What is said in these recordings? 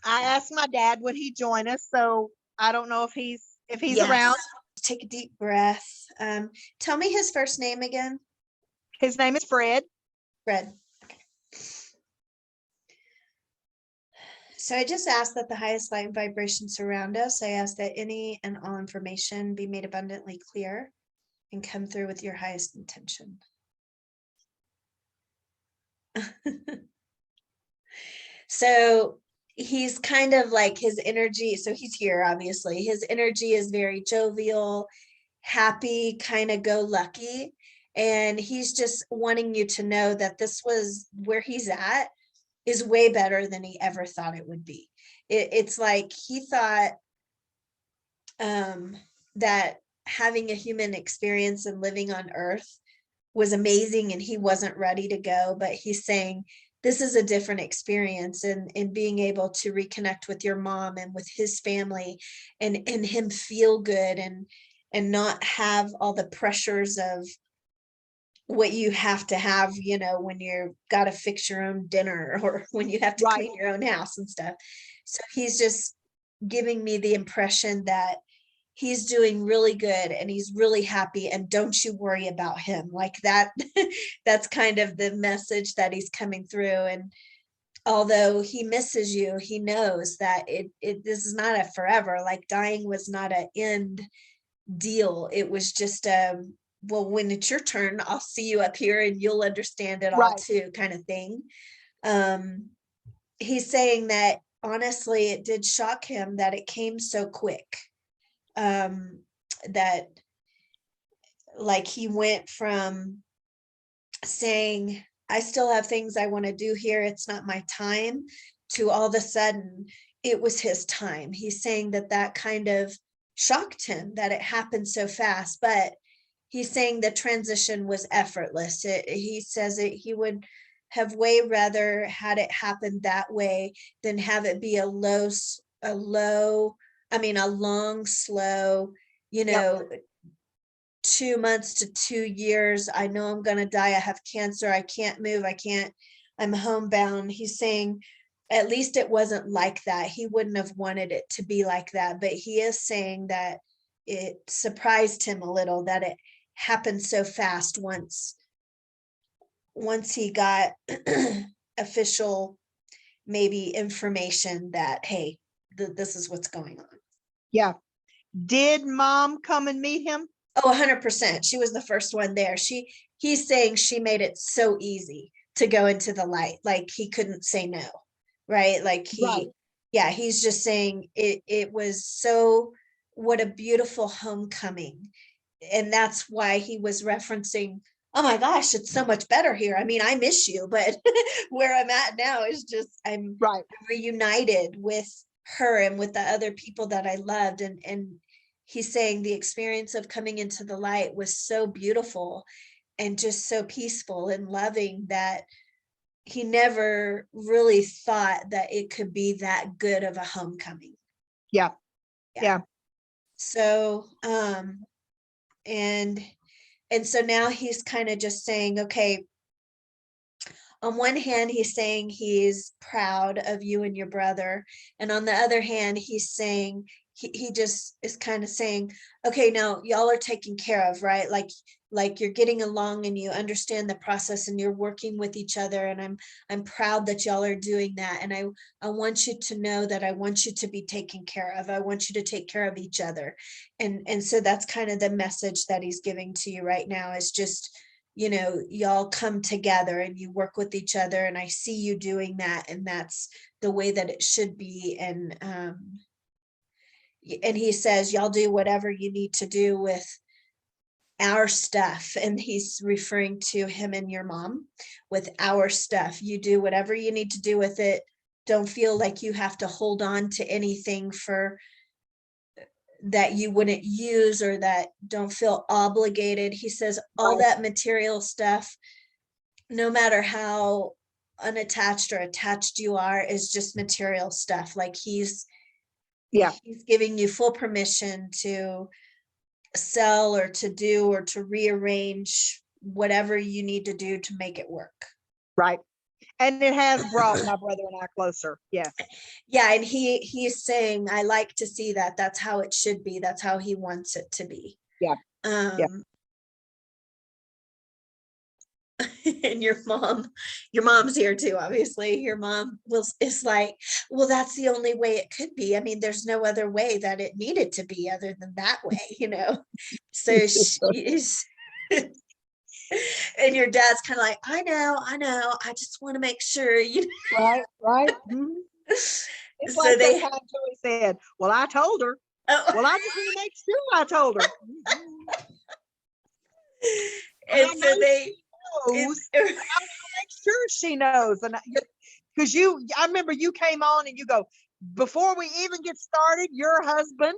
I asked my dad would he join us, so I don't know if he's around. Yes. Take a deep breath. Tell me his first name again. His name is Fred. Fred. Okay. So I just ask that the highest light and vibration surround us. I ask that any and all information be made abundantly clear and come through with your highest intention. So he's kind of like his energy. So he's here, obviously. His energy is very jovial, happy, kind of go lucky. And he's just wanting you to know that this was where he's at is way better than he ever thought it would be. It's like he thought that having a human experience and living on Earth was amazing and he wasn't ready to go, but he's saying this is a different experience, and being able to reconnect with your mom and with his family and him feel good and not have all the pressures of what you have to have, when you've got to fix your own dinner or when you have to Right. clean your own house and stuff. So he's just giving me the impression that he's doing really good and he's really happy, and don't you worry about him like that. That's kind of the message that he's coming through. And although he misses you, he knows that this is not a forever, like dying was not an end deal. It was just well, when it's your turn, I'll see you up here and you'll understand it all Right. too, kind of thing. He's saying that honestly, it did shock him that it came so quick. That like he went from saying, I still have things I want to do here, it's not my time, to all of a sudden it was his time. He's saying that kind of shocked him that it happened so fast, but he's saying the transition was effortless. He says he would have way rather had it happen that way than have it be a long, slow, Yep. 2 months to 2 years. I know I'm going to die. I have cancer. I can't move. I'm homebound. He's saying at least it wasn't like that. He wouldn't have wanted it to be like that, but he is saying that it surprised him a little that it happened so fast once he got official maybe information that, hey, this is what's going on. Yeah. Did mom come and meet him? Oh, 100%. She was the first one there. He's saying she made it so easy to go into the light. Like he couldn't say no, right? Like Right. yeah, he's just saying it was so, what a beautiful homecoming. And that's why he was referencing, oh my gosh, it's so much better here. I mean, I miss you, but where I'm at now is just, I'm Right. reunited with her and with the other people that I loved. And he's saying the experience of coming into the light was so beautiful and just so peaceful and loving that he never really thought that it could be that good of a homecoming. Yeah. Yeah. So, and so now he's kind of just saying, okay, on one hand, he's saying he's proud of you and your brother. And on the other hand, he's saying, he just is kind of saying, okay, now y'all are taken care of, right? Like you're getting along and you understand the process and you're working with each other. And I'm proud that y'all are doing that. And I want you to know that I want you to be taken care of. I want you to take care of each other. And so that's kind of the message that he's giving to you right now, is just, y'all come together and you work with each other, and I see you doing that, and that's the way that it should be. And he says y'all do whatever you need to do with our stuff, and he's referring to him and your mom. With our stuff, you do whatever you need to do with it. Don't feel like you have to hold on to anything for that you wouldn't use, or that don't feel obligated. He says all that material stuff, no matter how unattached or attached you are, is just material stuff. Like he's giving you full permission to sell or to do or to rearrange whatever you need to do to make it work. Right. And it has brought my brother and I closer. Yes. Yeah, and he's saying, I like to see that. That's how it should be. That's how he wants it to be. Yeah. Yeah. And your mom's here too, obviously. Your mom is like, well, that's the only way it could be. I mean, there's no other way that it needed to be other than that way, you know. So she's and your dad's kind of like, I know, I just want to make sure, you know. Right. Mhm. It's So like that they time Joey said, well, I told her. oh, Well, I just want to make sure I told her. And and I so know they she knows. I want to make sure she knows. And because I remember you came on and you go, before we even get started, your husband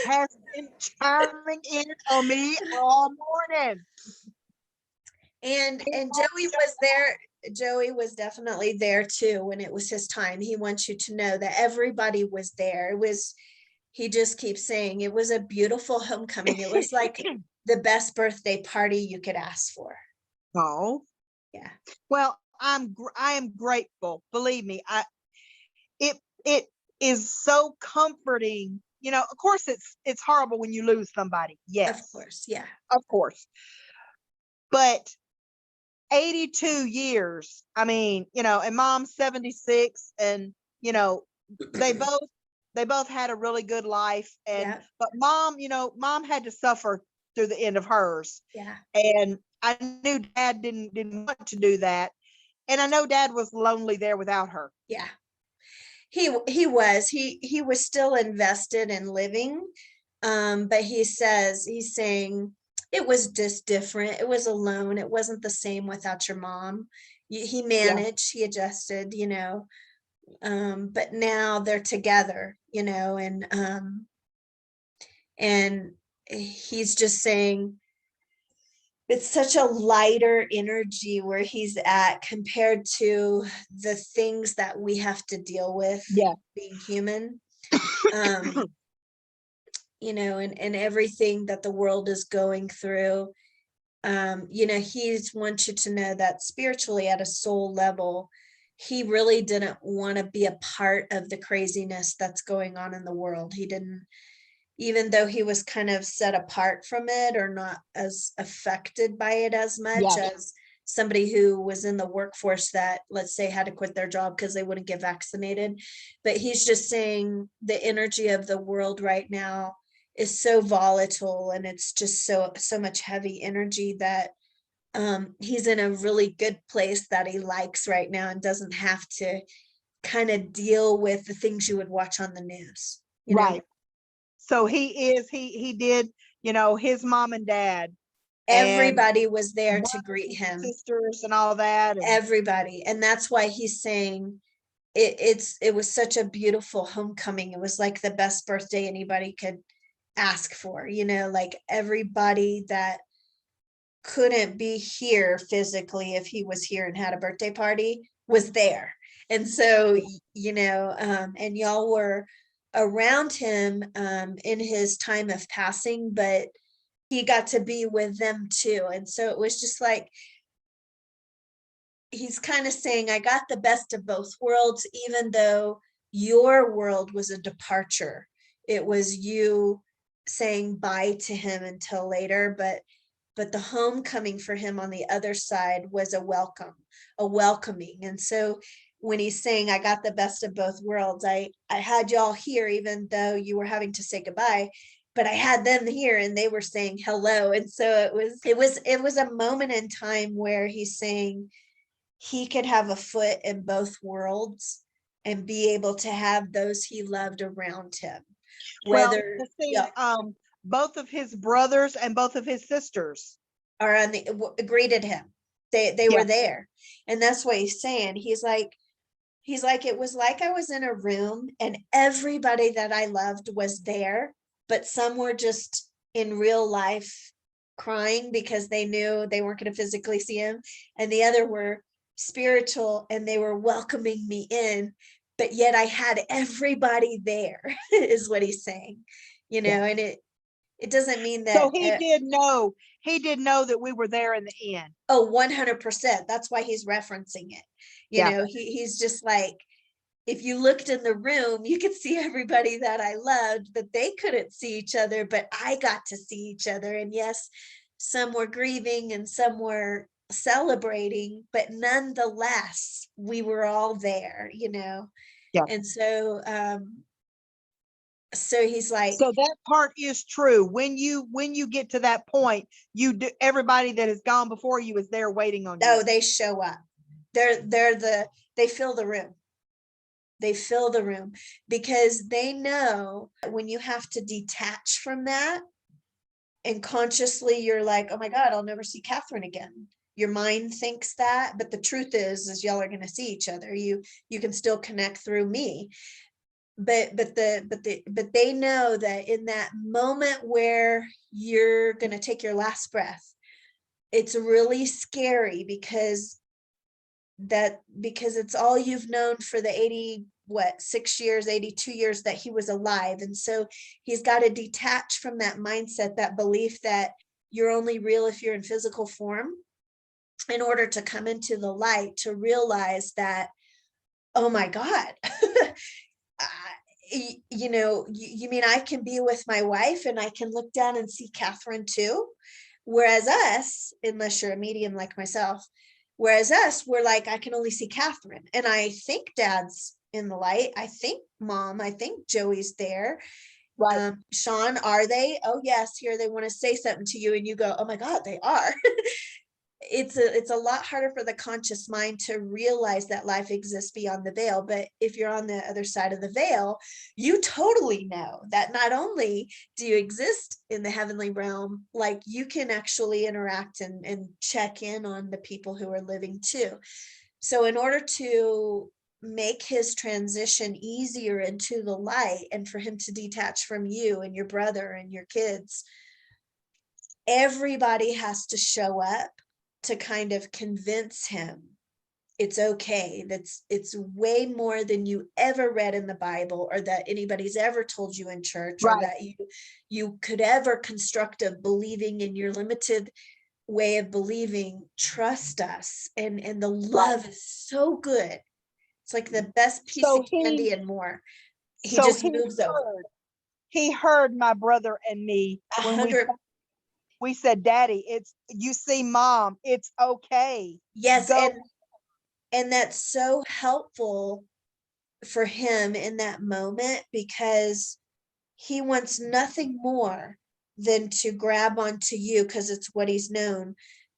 has been chiming in on me all morning. and Joey was there. Joey was definitely there too when it was his time. He wants you to know that everybody was there. He just keeps saying it was a beautiful homecoming. It was like the best birthday party you could ask for. Oh, yeah. Well, I am grateful. Believe me, it is so comforting. You know, of course, it's horrible when you lose somebody. Yes, Of course, yeah, of course. But 82 years. I mean, you know, and Mom's 76, and you know, they both had a really good life. And yeah, but Mom, you know, Mom had to suffer through the end of hers. yeah, And I knew Dad didn't want to do that. And I know Dad was lonely there without her. yeah. He was still invested in living, but he's saying it was just different. It was alone. It wasn't the same without your mom. He managed, he adjusted, you know, but now they're together, you know, and he's just saying it's such a lighter energy where he's at compared to the things that we have to deal with Yeah. being human. You know, and everything that the world is going through. You know, he wants you to know that spiritually at a soul level, he really didn't want to be a part of the craziness that's going on in the world. He didn't, even though he was kind of set apart from it or not as affected by it as much as somebody who was in the workforce that, let's say, had to quit their job because they wouldn't get vaccinated. But he's just saying the energy of the world right now is so volatile, and it's just so much heavy energy that he's in a really good place that he likes right now and doesn't have to kind of deal with the things you would watch on the news. You know? Right. So he did, you know, his mom and dad. Everybody was there to greet him. Sisters and all that. And everybody. And that's why he's saying it was such a beautiful homecoming. It was like the best birthday anybody could ask for, you know, like everybody that couldn't be here physically, if he was here and had a birthday party, was there. And so, you know, and y'all were around him in his time of passing, but he got to be with them too. And so it was just like, he's kind of saying, I got the best of both worlds, even though your world was a departure. It was you saying bye to him until later, but the homecoming for him on the other side was a welcoming. And so when he's saying, I got the best of both worlds, I had y'all here, even though you were having to say goodbye, but I had them here and they were saying hello. And so it was a moment in time where he's saying he could have a foot in both worlds and be able to have those he loved around him. Whether both of his brothers and both of his sisters are on greeted him. They were there. And that's what he's saying. He's like, it was like I was in a room and everybody that I loved was there, but some were just in real life crying because they knew they weren't going to physically see him. And the other were spiritual and they were welcoming me in, but yet I had everybody there, is what he's saying, you know. And It doesn't mean So that, he did know that we were there in the end. oh, 100%. That's why he's referencing it. You Yeah. know, he's just like, if you looked in the room, you could see everybody that I loved, but they couldn't see each other, but I got to see each other. And yes, some were grieving and some were celebrating, but nonetheless, we were all there, you know? Yeah. And so, so he's like, So that part is true. When you get to that point, everybody that has gone before you is there waiting on you. oh, they show up. They fill the room. They fill the room because they know when you have to detach from that and consciously you're like, oh my God, I'll never see Catherine again. Your mind thinks that, but the truth is y'all are going to see each other. You can still connect through me. But they know that in that moment where you're going to take your last breath, it's really scary because it's all you've known for the 6 years, 82 years that he was alive. And so he's got to detach from that mindset, that belief that you're only real if you're in physical form, in order to come into the light, to realize that, oh my God, you know, you mean I can be with my wife and I can look down and see Catherine too? Whereas us, unless you're a medium like myself, whereas us, we're like, I can only see Catherine. And I think Dad's in the light. I think Mom, I think Joey's there. Right. Sean, are they? Oh yes, here they want to say something to you. And you go, oh my God, they are. It's a lot harder for the conscious mind to realize that life exists beyond the veil. But if you're on the other side of the veil, you totally know that not only do you exist in the heavenly realm, like you can actually interact and check in on the people who are living too. So in order to make his transition easier into the light and for him to detach from you and your brother and your kids, everybody has to show up to kind of convince him it's okay. It's way more than you ever read in the Bible, or that anybody's ever told you in church, or Right. that you could ever construct of believing in your limited way of believing. Trust us. And the love is so good. It's like the best piece So of candy and more. He so just moves over. he heard my brother and me when 100. we said, Daddy, you see Mom, it's okay. Yes. Go. And that's so helpful for him in that moment, because he wants nothing more than to grab onto you because it's what he's known.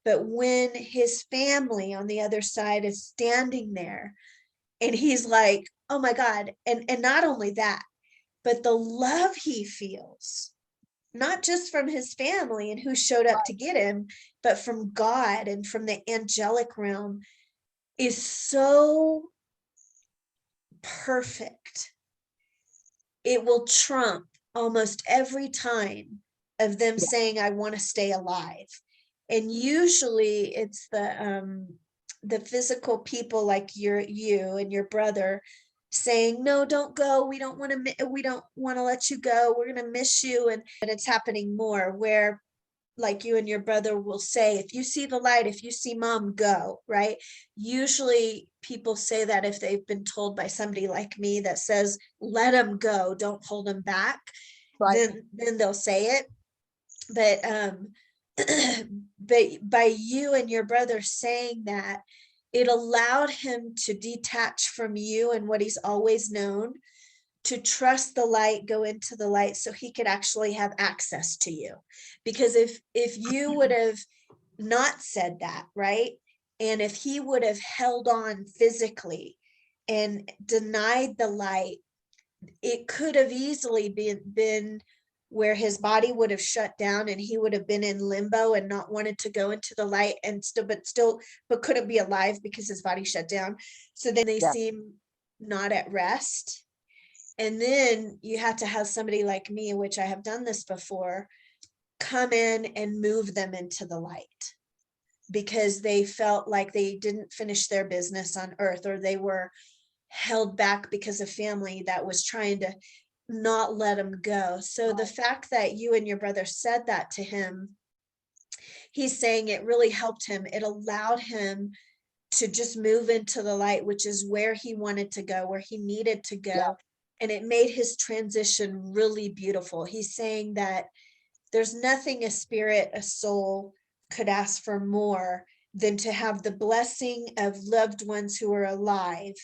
But when his family on the other side is standing there and he's like, oh my God. And not only that, but the love he feels, not just from his family and who showed up to get him, but from God and from the angelic realm, is so perfect. It will trump almost every time of them saying, I want to stay alive. And usually it's the physical people like you and your brother saying, no, don't go. We don't want to let you go. We're going to miss you. And it's happening more where, like, you and your brother will say, if you see the light, if you see Mom, go, right? Usually people say that if they've been told by somebody like me that says, let them go, don't hold them back, Right. then they'll say it. But but by you and your brother saying that, it allowed him to detach from you and what he's always known, to trust the light, go into the light, so he could actually have access to you. Because if you would have not said that, right, and if he would have held on physically and denied the light, it could have easily been where his body would have shut down and he would have been in limbo and not wanted to go into the light, and but couldn't be alive because his body shut down. So then they seem not at rest. And then you have to have somebody like me, which I have done this before, come in and move them into the light, because they felt like they didn't finish their business on earth, or they were held back because of family that was trying to not let him go. So the fact that you and your brother said that to him, he's saying it really helped him. It allowed him to just move into the light, which is where he wanted to go, where he needed to go. Yeah. And it made his transition really beautiful. He's saying that there's nothing a spirit, a soul could ask for more than to have the blessing of loved ones who are alive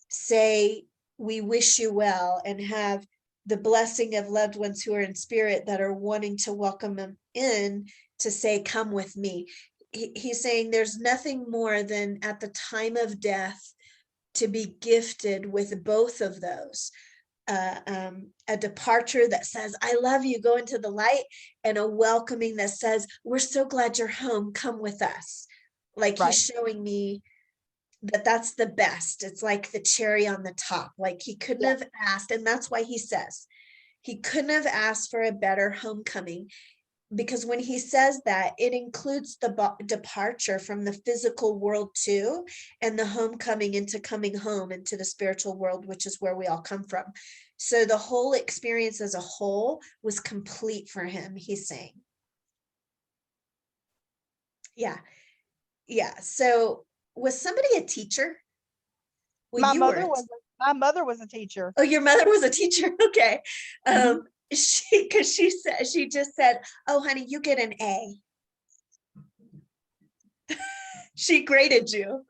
say, we wish you well, and have the blessing of loved ones who are in spirit that are wanting to welcome them in to say, come with me. He's saying there's nothing more than at the time of death to be gifted with both of those. A departure that says, I love you, go into the light, and a welcoming that says, we're so glad you're home, come with us. Like he's showing me that that's the best. It's like the cherry on the top. Like he couldn't have asked, and that's why he says he couldn't have asked for a better homecoming, because when he says that, it includes the departure from the physical world too, and the homecoming into coming home into the spiritual world, which is where we all come from. So the whole experience as a whole was complete for him, he's saying. Yeah. So was somebody a teacher? Well, my mother was a teacher. Oh, your mother was a teacher. Okay. Because she just said, oh honey, you get an A. She graded you.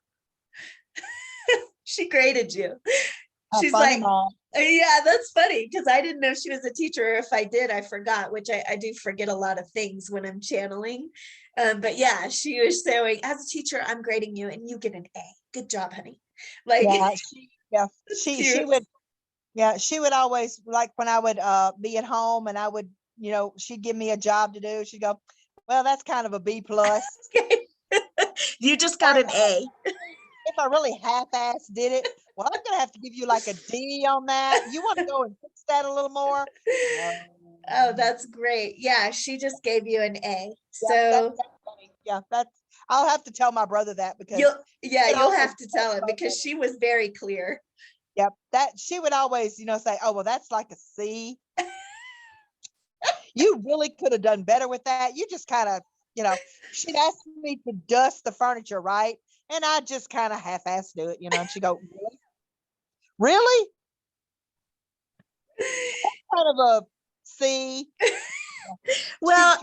She's like, Mom. Yeah, that's funny, because I didn't know she was a teacher. If I did, I forgot, which I do forget a lot of things when I'm channeling. But yeah, she was saying, as a teacher, I'm grading you and you get an A. Good job, honey. Like, she would always, like when I would be at home and I would, she'd give me a job to do. She'd go, well, that's kind of a B plus. You just got an A. If I really half-ass did it, well, I'm gonna have to give you like a D on that. You want to go and fix that a little more? Oh, that's great. Yeah, she just gave you an A. Yeah, So that's I'll have to tell my brother that, because you'll have to tell him, because she was very clear. Yep, that she would always, say, oh, well, that's like a C. You really could have done better with that. You just kind of, she'd ask me to dust the furniture, right? And I just kind of half-assed do it, and she'd go, really? Kind of a C. Well,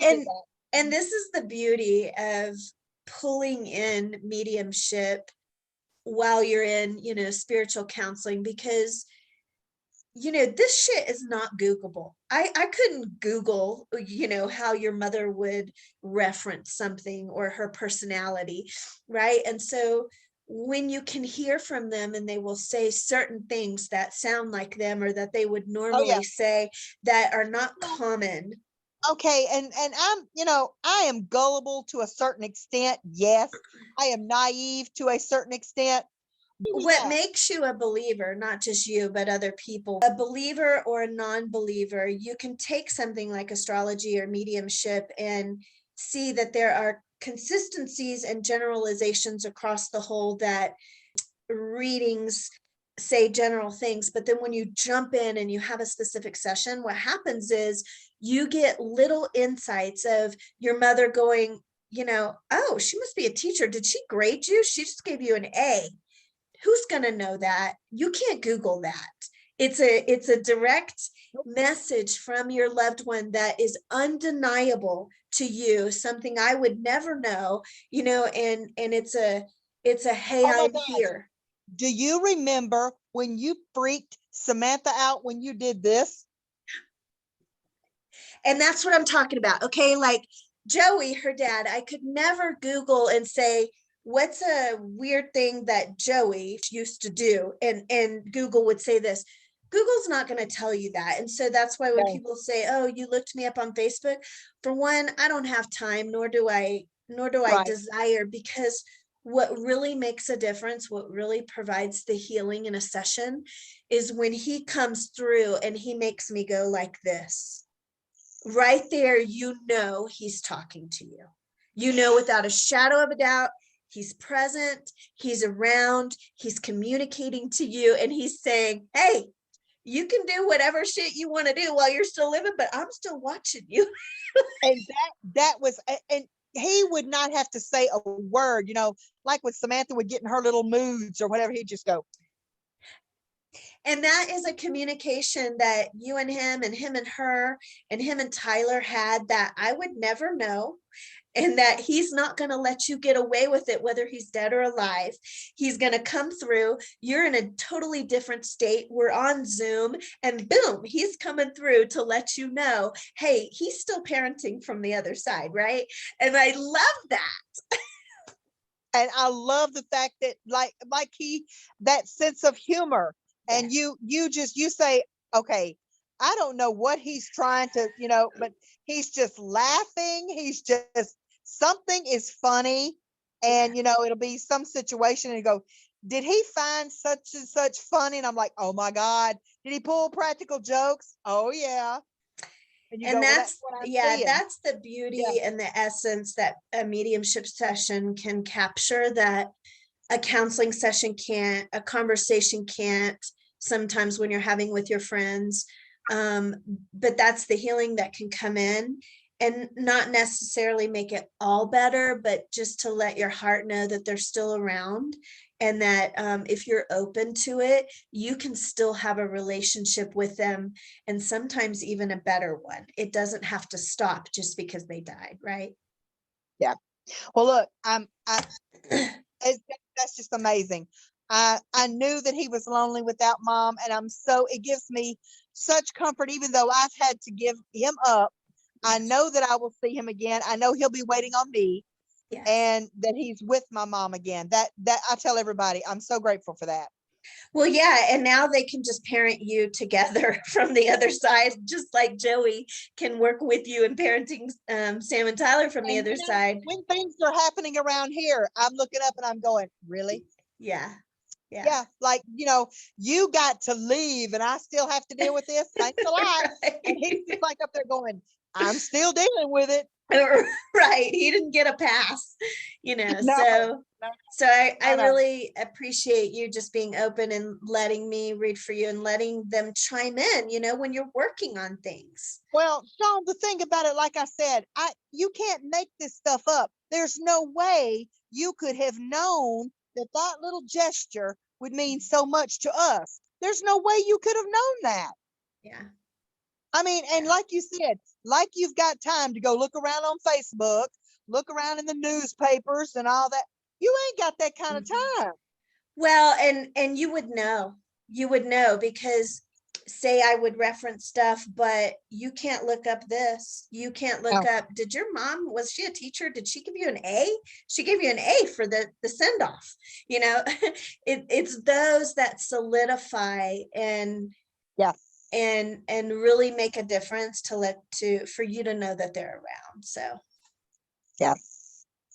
and this is the beauty of pulling in mediumship while you're in, spiritual counseling, because this shit is not Googleable. I couldn't Google, how your mother would reference something or her personality, right? And so when you can hear from them and they will say certain things that sound like them, or that they would normally say that are not common. Okay, and I'm, I am gullible to a certain extent. Yes, I am naive to a certain extent. What makes you a believer, not just you, but other people, a believer or a non-believer, you can take something like astrology or mediumship and see that there are consistencies and generalizations across the whole, that readings say general things, but then when you jump in and you have a specific session, what happens is you get little insights of your mother going, oh, she must be a teacher. Did she grade you? She just gave you an A. Who's going to know that? You can't Google that. It's a direct message from your loved one that is undeniable to you, something I would never know, and it's a hey, I'm here. Do you remember when you freaked Samantha out when you did this? And that's what I'm talking about. Okay, like Joey, her dad, I could never Google and say, what's a weird thing that Joey used to do? And Google would say this. Google's not going to tell you that. And so that's why when people say, oh, you looked me up on Facebook, for one, I don't have time, nor do I desire, because what really makes a difference, what really provides the healing in a session, is when he comes through and he makes me go like this. Right there, he's talking to you. Without a shadow of a doubt, he's present, he's around, he's communicating to you, and he's saying, hey, you can do whatever shit you want to do while you're still living, but I'm still watching you. And that was, and he would not have to say a word, like when Samantha would get in her little moods or whatever, he'd just go. And that is a communication that you and him and her and him and Tyler had that I would never know. And that he's not going to let you get away with it, whether he's dead or alive. He's going to come through. You're in a totally different state. We're on Zoom and boom, he's coming through to let you know, hey, he's still parenting from the other side, right? And I love that. And I love the fact that like that sense of humor. And you say, okay, I don't know what he's trying to, but he's just laughing. He's just, something is funny. And, it'll be some situation and you go, did he find such and such funny? And I'm like, oh my God, did he pull practical jokes? Oh yeah. And go, that's, well, that's yeah, that's the beauty and the essence that a mediumship session can capture that a counseling session can't, a conversation can't, sometimes when you're having with your friends. But that's the healing that can come in and not necessarily make it all better, but just to let your heart know that they're still around and that if you're open to it, you can still have a relationship with them and sometimes even a better one. It doesn't have to stop just because they died, right? Yeah. Well, look, that's just amazing. I knew that he was lonely without mom, and it gives me such comfort, even though I've had to give him up. Yes. I know that I will see him again. I know he'll be waiting on me. Yes. And that he's with my mom again. That I tell everybody, I'm so grateful for that. Well, yeah, and now they can just parent you together from the other side, just like Joey can work with you in parenting Sam and Tyler from the other side. When things are happening around here, I'm looking up and I'm going, really? Yeah. Yeah, like, you got to leave and I still have to deal with this. Thanks a lot. Right. And he's just like up there going, I'm still dealing with it. Right. He didn't get a pass, No. So I really appreciate you just being open and letting me read for you and letting them chime in, when you're working on things. Well, Sean, the thing about it, like I said, you can't make this stuff up. There's no way you could have known that little gesture would mean so much to us. There's no way you could have known that. Yeah. I mean, and like you said, like you've got time to go look around on Facebook, look around in the newspapers and all that. You ain't got that kind of time. Well, and you would know because say I would reference stuff, but you can't look up this. You can't look up, did your mom, was she a teacher? Did she give you an A? She gave you an A for the send off, it's those that solidify and and really make a difference for you to know that they're around. So yes.